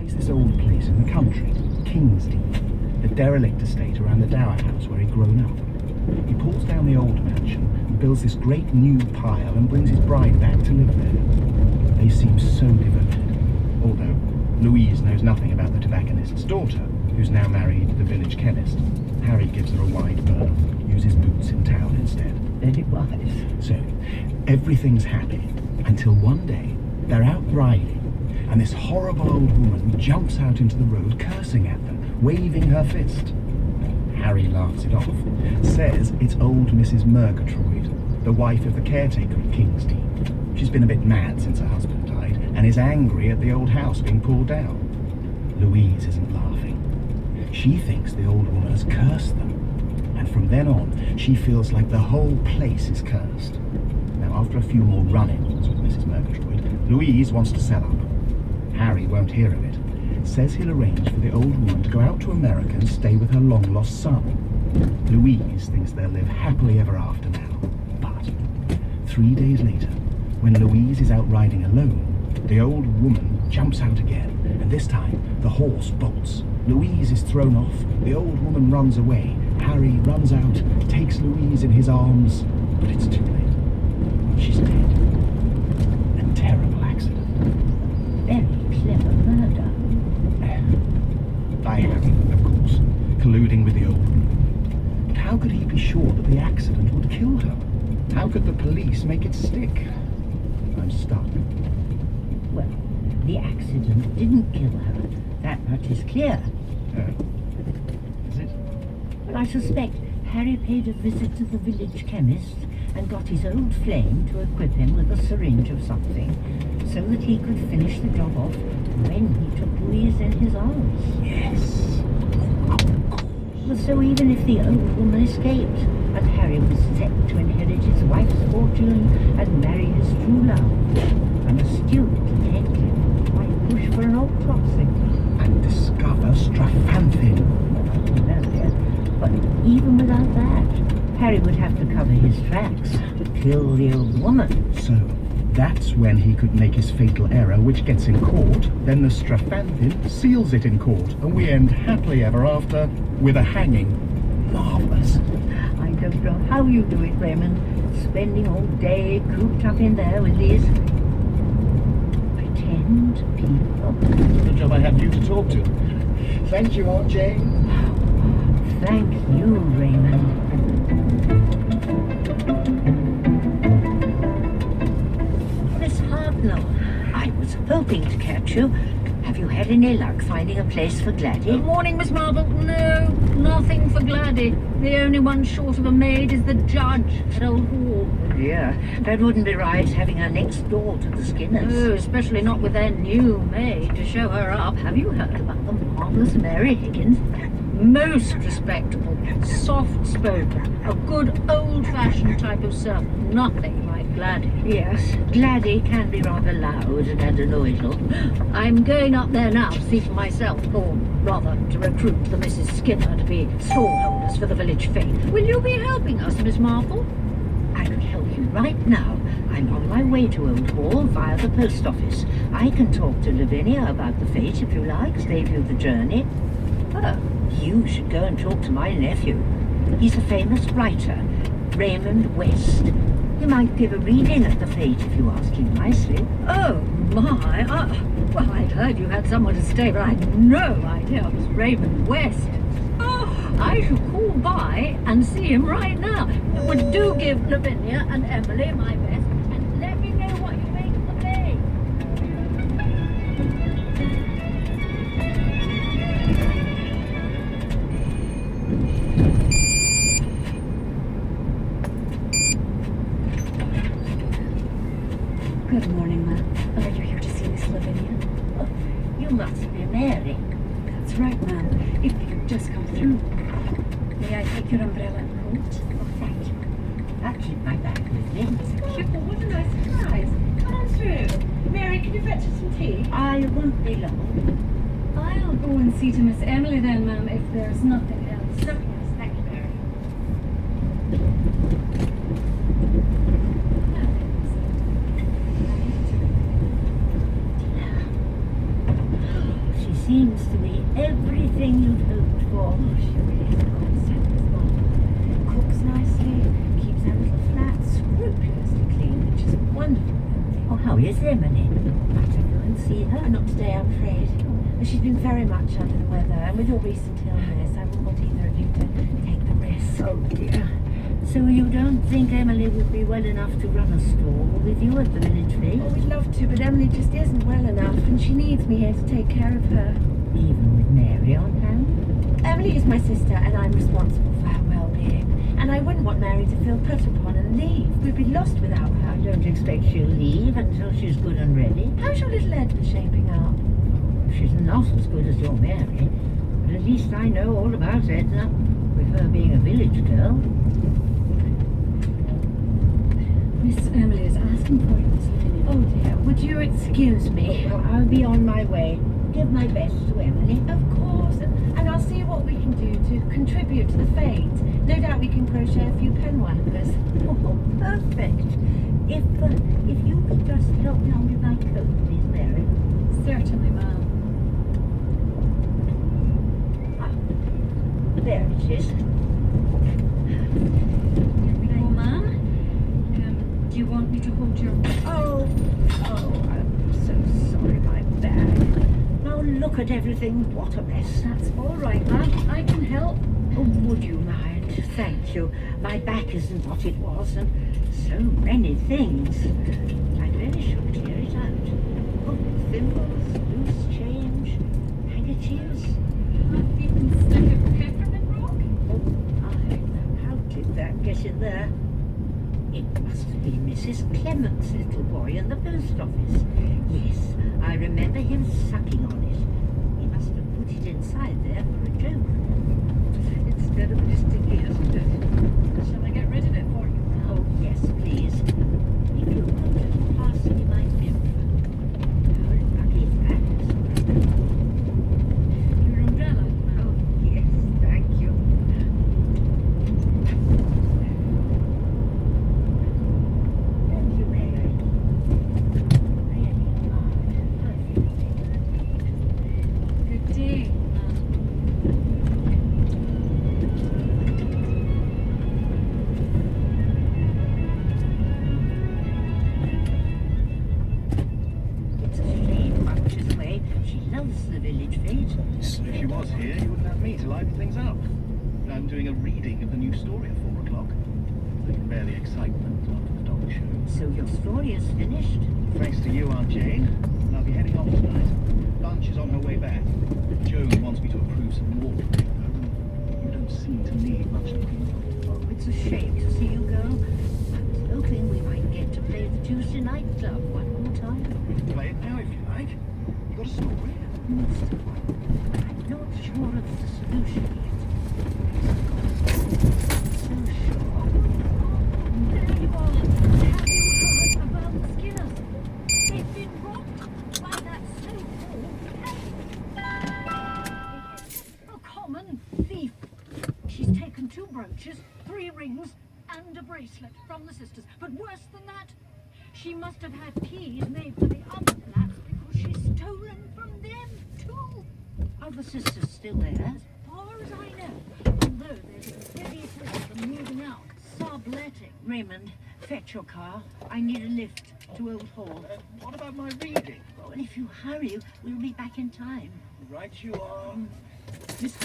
buys this old place in the country, Kingsdean, the derelict estate around the dower house where he'd grown up. He pulls down the old mansion and builds this great new pile and brings his bride back to live there. They seem so devoted, although Louise knows nothing about the tobacconist's daughter, who's now married the village chemist. Harry gives her a wide berth, uses boots in town instead. Very wise. So, everything's happy, until one day, they're out riding, and this horrible old woman jumps out into the road cursing at them, waving her fist. Harry laughs it off, says it's old Mrs. Murgatroyd, the wife of the caretaker of Kingsdean. She's been a bit mad since her husband died, and is angry at the old house being pulled down. Louise isn't laughing. She thinks the old woman has cursed them, and from then on, she feels like the whole place is cursed. Now, after a few more run-ins with Mrs. Murgatroyd, Louise wants to sell up. Harry won't hear of it. Says he'll arrange for the old woman to go out to America and stay with her long-lost son. Louise thinks they'll live happily ever after now. But 3 days later, when Louise is out riding alone, the old woman jumps out again, and this time the horse bolts. Louise is thrown off, the old woman runs away. Harry runs out, takes Louise in his arms, but it's too late. She's dead. A terrible accident. Very clever murder. By Harry, of course, colluding with the old woman. But how could he be sure that the accident would kill her? How could the police make it stick? I'm stuck. Well, the accident didn't kill her. That much is clear. Is it? Well, I suspect Harry paid a visit to the village chemist and got his old flame to equip him with a syringe of something so that he could finish the job off when he took Louise in his arms. Yes. Well, so even if the old woman escaped and Harry was set to inherit his wife's fortune and marry his true love, an astute detective might push for an autopsy. And discover Strafanthin. But even without that, Harry would have to cover his tracks, kill the old woman. So, that's when he could make his fatal error, which gets in court. Then the Strafanthin seals it in court, and we end happily ever after with a hanging. Marvellous. I don't know how you do it, Raymond, spending all day cooped up in there with these pretend people. The job I had you to talk to. Thank you, Aunt Jane. Thank you, Raymond. Miss Hartnell, I was hoping to catch you. Have you had any luck finding a place for Gladys? Good morning, Miss Marble. No, nothing for Gladys. The only one short of a maid is the judge at Old Hall. Oh dear, that wouldn't be right, having her next door to the Skinners. No, especially not with their new maid to show her up. Have you heard about the marvellous Mary Higgins? Most respectable, soft-spoken, a good old-fashioned type of servant. Nothing like Gladys. Yes, Gladys can be rather loud and annoyable. I'm going up there now to see for myself, or rather to recruit the Mrs. Skinner to be stallholders for the village fete. Will you be helping us, Miss Marple? I could help you right now. I'm on my way to Old Hall via the post office. I can talk to Lavinia about the fete if you like, save you the journey. Oh, you should go and talk to my nephew. He's a famous writer, Raymond West. He might give a reading at the fete if you ask him nicely. Oh, my. Well, I'd heard you had someone to stay, but I had no idea it was Raymond West. Oh, I shall call by and see him right now. But do give Lavinia and Emily my best, and let me know what you make of the play. Good morning, ma'am. Are you here to see Miss Lavinia? Oh, you must be Mary. That's right, ma'am. If you could just come through. May I take your umbrella and coat? Oh, thank you. I'll keep my bag with me. Oh, what a nice surprise. Come on through. Mary, can you fetch us some tea? I won't be long. I'll go and see to Miss Emily then, ma'am, if there's nothing else. Nothing else. Thank you, Mary. She's seems to be everything you'd hoped for. Oh, she really is a godsend, this mum. Cooks nicely, keeps our little flat scrupulously clean, which is wonderful. Oh, how is Emily? Might I go and see her? Not today, I'm afraid. But she's been very much under the weather, and with your recent illness, I wouldn't want either of you to take the risk. Oh dear. So you don't think Emily would be well enough to run a stall with you at the village Oh, fair? we'd love to, but Emily just isn't well enough, and she needs me here to take care of her. Even with Mary on hand? Emily is my sister, and I'm responsible for her well-being. And I wouldn't want Mary to feel put upon and leave. We'd be lost without I her. don't expect she'll leave until she's good and ready. How's your little Edna shaping up? She's not as good as your Mary, but at least I know all about Edna, with her being a village girl. Miss Emily is asking for you, Miss Lavinia. Oh dear, would you excuse me? Well, I'll be on my way. Give my best to Emily. Of course, and I'll see what we can do to contribute to the fete. No doubt we can crochet a few pen wipers. Oh, perfect. If you could just help me on with my coat, please, Mary. Certainly, ma'am. There it is. Here we go, ma'am. Do you want me to hold your... Oh, I'm so sorry, my bag. Now look at everything. What a mess. That's all right, ma'am. I can help. Oh, would you mind? Thank you. My back isn't what it was, and so many things. I really should clear it out. Oh, thimbles, loose change, handkerchiefs. Even stick of peppermint rock? Oh, how did that get in there? It must have been Mrs. Clement's little boy in the post office. Yes, I remember him sucking on it. He must have put it inside there for a joke. Instead of it sticky, isn't it? Shall I get rid of it for you, ma'am? Oh, yes, please. If you could just pass me my mirror. How lucky that is. Your umbrella, ma'am. Oh, yes, thank you. Thank you, Mary. Really, perfect. Good day, ma'am. It's a shame Bunch is away. She loves the village fete. If she was here, you wouldn't have me to liven things up. I'm doing a reading of the new story at 4 o'clock. I can bear the excitement after the dog show. So your story is finished? Thanks to you, Aunt Jane. And I'll be heading off tonight. Bunch is on her way back. Joan wants me to approve some more for her, and you don't seem to need much looking for. Oh, it's a shame to see you go. I was hoping we might get to play the Tuesday night club one more time. Play it now if you like. You got a story? Most of one. I'm not sure of the solution yet. So sure. There you are. Have you heard about the Skinners? They've been robbed by that so-called a common thief. She's taken 2 brooches, 3 rings, and a bracelet from the sisters. But worse than that, she must have had keys made for the other flats because she's stolen from them too. Are the sisters still there? As far as I know, although there's a steady threat of moving out, subletting. Raymond, fetch your car. I need a lift to Old Hall. What about my reading? Oh, and if you hurry, we'll be back in time. Right you are. Miss